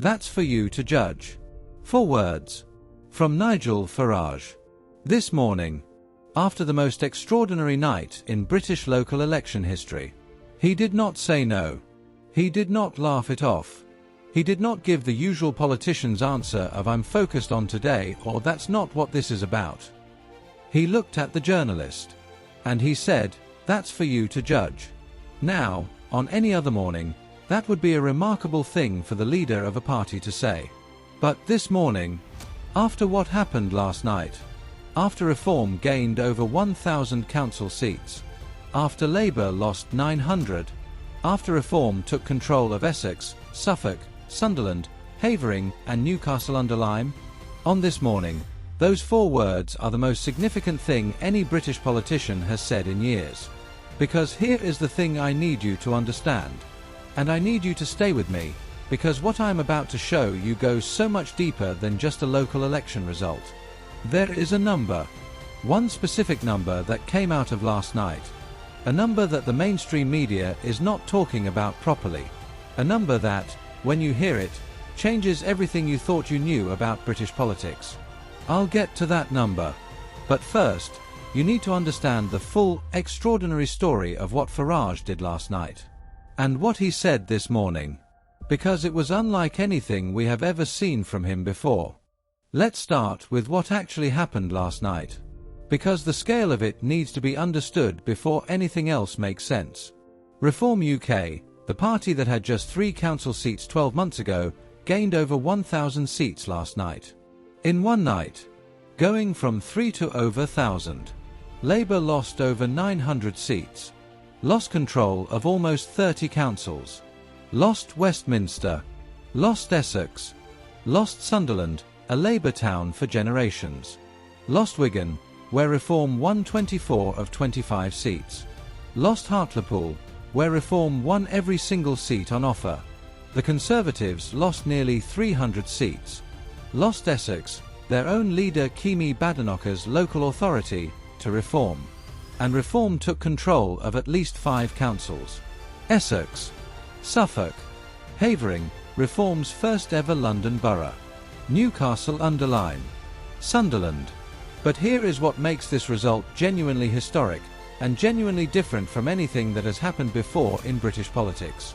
That's for you to judge. 4 words. From Nigel Farage. This morning, after the most extraordinary night in British local election history, he did not say no. He did not laugh it off. He did not give the usual politician's answer of "I'm focused on today" or "that's not what this is about." He looked at the journalist, and he said, "That's for you to judge." Now, on any other morning, that would be a remarkable thing for the leader of a party to say. But this morning, after what happened last night, after Reform gained over 1,000 council seats, after Labour lost 900, after Reform took control of Essex, Suffolk, Sunderland, Havering and Newcastle-under-Lyme, on this morning, those 4 words are the most significant thing any British politician has said in years. Because here is the thing I need you to understand. And I need you to stay with me, because what I'm about to show you goes so much deeper than just a local election result. There is a number, one specific number that came out of last night, a number that the mainstream media is not talking about properly, a number that, when you hear it, changes everything you thought you knew about British politics. I'll get to that number. But first, you need to understand the full, extraordinary story of what Farage did last night. And what he said this morning. Because it was unlike anything we have ever seen from him before. Let's start with what actually happened last night. Because the scale of it needs to be understood before anything else makes sense. Reform UK, the party that had just 3 council seats 12 months ago, gained over 1,000 seats last night. In one night, going from 3 to over 1,000. Labour lost over 900 seats. Lost control of almost 30 councils. Lost Westminster. Lost Essex. Lost Sunderland, a Labour town for generations. Lost Wigan, where Reform won 24 of 25 seats. Lost Hartlepool, where Reform won every single seat on offer. The Conservatives lost nearly 300 seats. Lost Essex, their own leader Kemi Badenoch's local authority, to Reform. And Reform took control of at least 5 councils. Essex, Suffolk, Havering, Reform's first ever London borough. Newcastle-under-Lyme, Sunderland. But here is what makes this result genuinely historic, and genuinely different from anything that has happened before in British politics.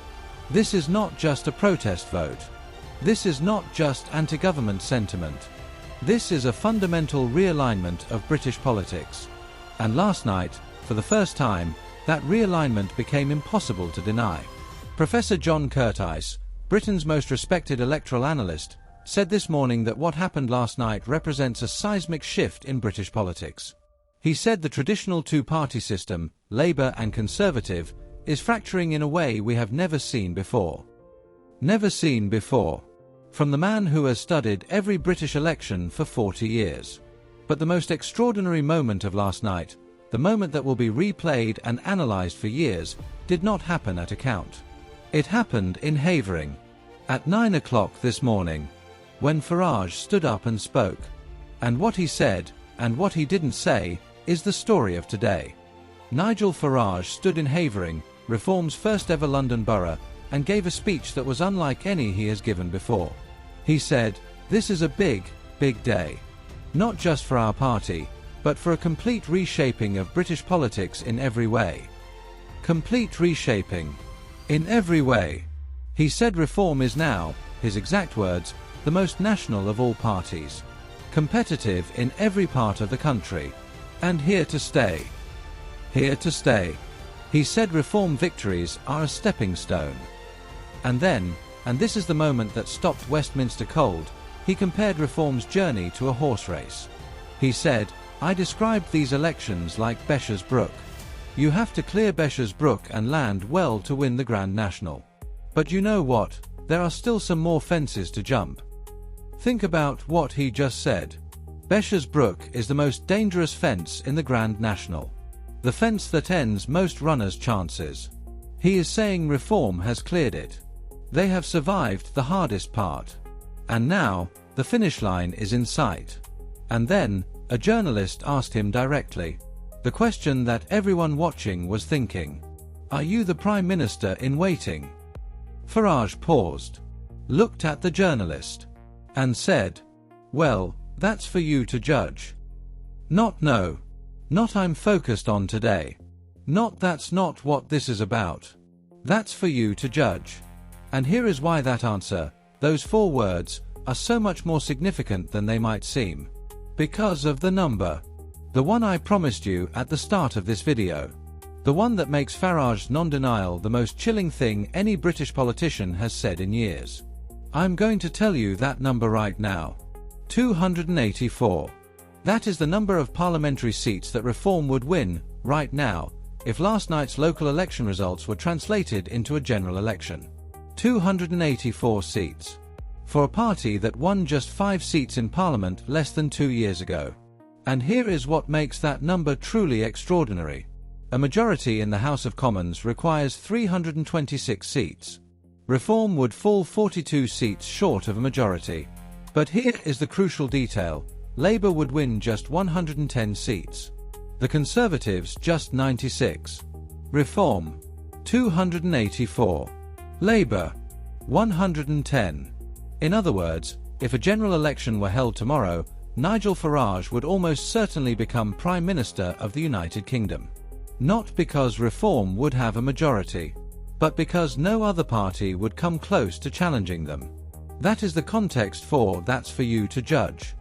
This is not just a protest vote. This is not just anti-government sentiment. This is a fundamental realignment of British politics. And last night, for the first time, that realignment became impossible to deny. Professor John Curtice, Britain's most respected electoral analyst, said this morning that what happened last night represents a seismic shift in British politics. He said the traditional 2-party system, Labour and Conservative, is fracturing in a way we have never seen before. Never seen before. From the man who has studied every British election for 40 years. But the most extraordinary moment of last night, the moment that will be replayed and analysed for years, did not happen at account. It happened in Havering, at 9 o'clock this morning, when Farage stood up and spoke. And what he said, and what he didn't say, is the story of today. Nigel Farage stood in Havering, Reform's first ever London borough, and gave a speech that was unlike any he has given before. He said, "This is a big, big day. Not just for our party, but for a complete reshaping of British politics in every way. Complete reshaping. In every way." He said Reform is now, his exact words, the most national of all parties. Competitive in every part of the country. And here to stay. Here to stay. He said Reform victories are a stepping stone. And then, and this is the moment that stopped Westminster cold, he compared Reform's journey to a horse race. He said, "I described these elections like Besher's Brook. You have to clear Besher's Brook and land well to win the Grand National. But you know what? There are still some more fences to jump." Think about what he just said. Besher's Brook is the most dangerous fence in the Grand National. The fence that ends most runners' chances. He is saying Reform has cleared it. They have survived the hardest part. And now, the finish line is in sight. And then, a journalist asked him directly, the question that everyone watching was thinking, "Are you the Prime Minister in waiting?" Farage paused. looked at the journalist, and said, "Well, that's for you to judge." No. Not I'm focused on today. That's not what this is about. That's for you to judge. And here is why that answer, those 4 words, are so much more significant than they might seem. Because of the number. The one I promised you at the start of this video. The one that makes Farage's non-denial the most chilling thing any British politician has said in years. I'm going to tell you that number right now. 284. That is the number of parliamentary seats that Reform would win, right now, if last night's local election results were translated into a general election. 284 seats. For a party that won just 5 seats in Parliament less than 2 years ago. And here is what makes that number truly extraordinary. A majority in the House of Commons requires 326 seats. Reform would fall 42 seats short of a majority. But here is the crucial detail. Labour would win just 110 seats. The Conservatives just 96. Reform 284. Labour 110. In other words, if a general election were held tomorrow, Nigel Farage would almost certainly become Prime Minister of the United Kingdom. Not because Reform would have a majority, but because no other party would come close to challenging them. That is the context for "that's for you to judge."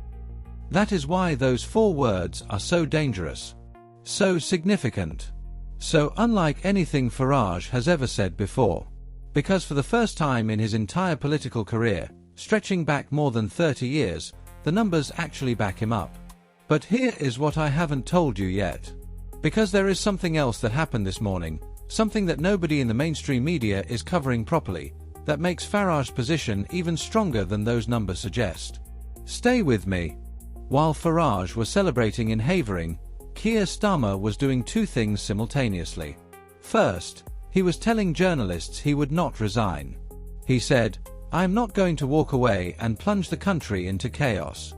That is why those 4 words are so dangerous, so significant, so unlike anything Farage has ever said before. Because for the first time in his entire political career, stretching back more than 30 years, the numbers actually back him up. But here is what I haven't told you yet. Because there is something else that happened this morning, something that nobody in the mainstream media is covering properly, that makes Farage's position even stronger than those numbers suggest. Stay with me. While Farage was celebrating in Havering, Keir Starmer was doing 2 things simultaneously. First, he was telling journalists he would not resign. He said, "I am not going to walk away and plunge the country into chaos.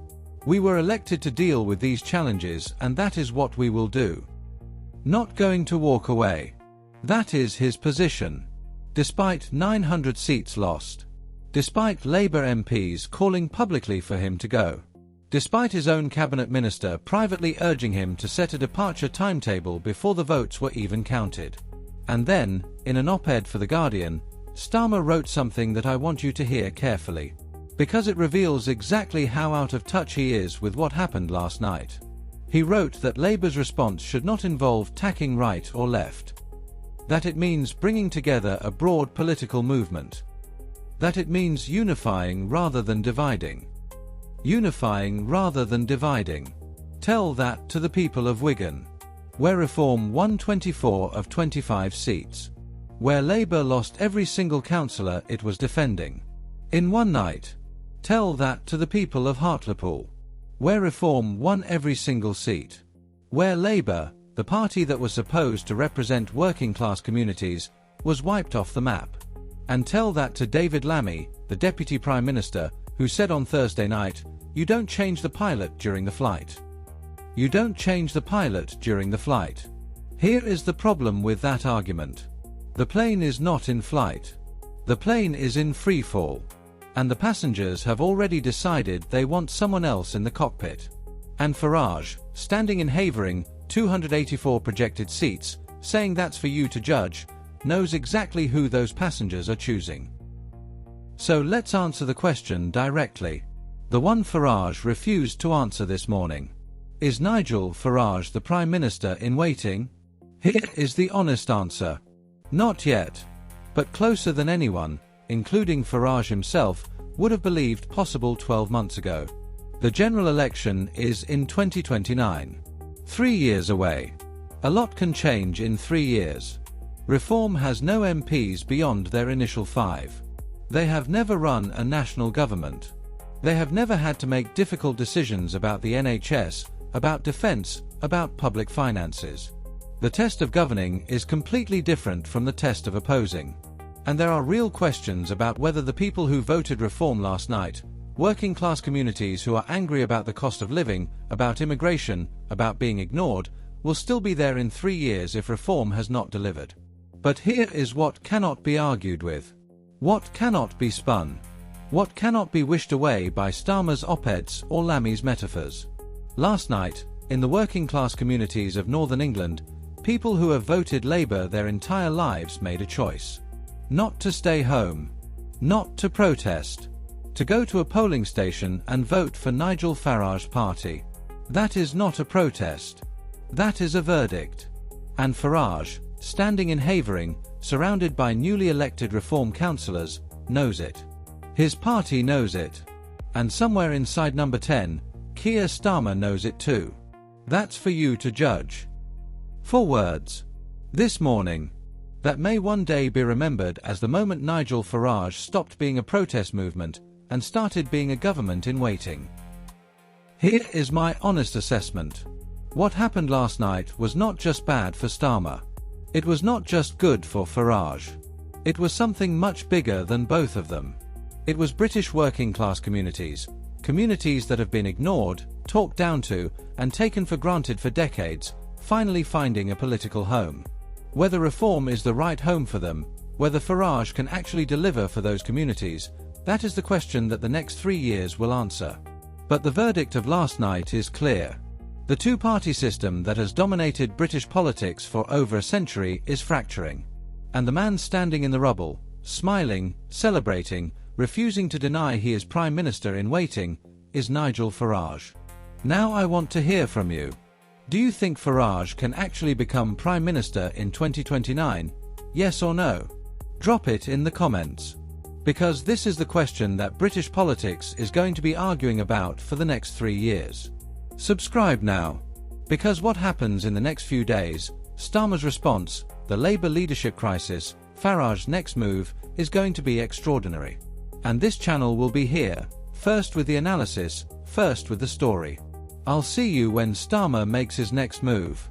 We were elected to deal with these challenges, and that is what we will do." Not going to walk away. That is his position. Despite 900 seats lost. Despite Labour MPs calling publicly for him to go. Despite his own cabinet minister privately urging him to set a departure timetable before the votes were even counted. And then, in an op-ed for The Guardian, Starmer wrote something that I want you to hear carefully. Because it reveals exactly how out of touch he is with what happened last night. He wrote that Labour's response should not involve tacking right or left. That it means bringing together a broad political movement. That it means unifying rather than dividing. Unifying rather than dividing. Tell that to the people of Wigan, where Reform won 24 of 25 seats. Where Labour lost every single councillor it was defending. In one night. Tell that to the people of Hartlepool, where Reform won every single seat. Where Labour, the party that was supposed to represent working-class communities, was wiped off the map. And tell that to David Lammy, the Deputy Prime Minister, who said on Thursday night, "You don't change the pilot during the flight. You don't change the pilot during the flight." Here is the problem with that argument. The plane is not in flight. The plane is in free fall. And the passengers have already decided they want someone else in the cockpit. And Farage, standing in Havering, 284 projected seats, saying that's for you to judge, knows exactly who those passengers are choosing. So let's answer the question directly. The one Farage refused to answer this morning. Is Nigel Farage the Prime Minister in waiting? Here is the honest answer. Not yet. But closer than anyone, including Farage himself, would have believed possible 12 months ago. The general election is in 2029. 3 years away. A lot can change in 3 years. Reform has no MPs beyond their initial 5. They have never run a national government. They have never had to make difficult decisions about the NHS, about defence, about public finances. The test of governing is completely different from the test of opposing. And there are real questions about whether the people who voted Reform last night, working class communities who are angry about the cost of living, about immigration, about being ignored, will still be there in 3 years if Reform has not delivered. But here is what cannot be argued with. What cannot be spun. What cannot be wished away by Starmer's op-eds or Lammy's metaphors. Last night, in the working class communities of northern England, people who have voted Labour their entire lives made a choice. Not to stay home. Not to protest. To go to a polling station and vote for Nigel Farage's party. That is not a protest. That is a verdict. And Farage, standing in Havering, surrounded by newly elected Reform councillors, knows it. His party knows it. And somewhere inside number 10, Keir Starmer knows it too. That's for you to judge. 4 words. This morning. That may one day be remembered as the moment Nigel Farage stopped being a protest movement and started being a government in waiting. Here is my honest assessment. What happened last night was not just bad for Starmer. It was not just good for Farage. It was something much bigger than both of them. It was British working class communities, communities that have been ignored, talked down to, and taken for granted for decades, finally finding a political home. Whether Reform is the right home for them, whether Farage can actually deliver for those communities, that is the question that the next 3 years will answer. But the verdict of last night is clear. The two-party system that has dominated British politics for over a century is fracturing. And the man standing in the rubble, smiling, celebrating, refusing to deny he is Prime Minister in waiting, is Nigel Farage. Now I want to hear from you. Do you think Farage can actually become Prime Minister in 2029? Yes or no? Drop it in the comments. Because this is the question that British politics is going to be arguing about for the next 3 years. Subscribe now. Because what happens in the next few days, Starmer's response, the Labour leadership crisis, Farage's next move, is going to be extraordinary. And this channel will be here, first with the analysis, first with the story. I'll see you when Starmer makes his next move.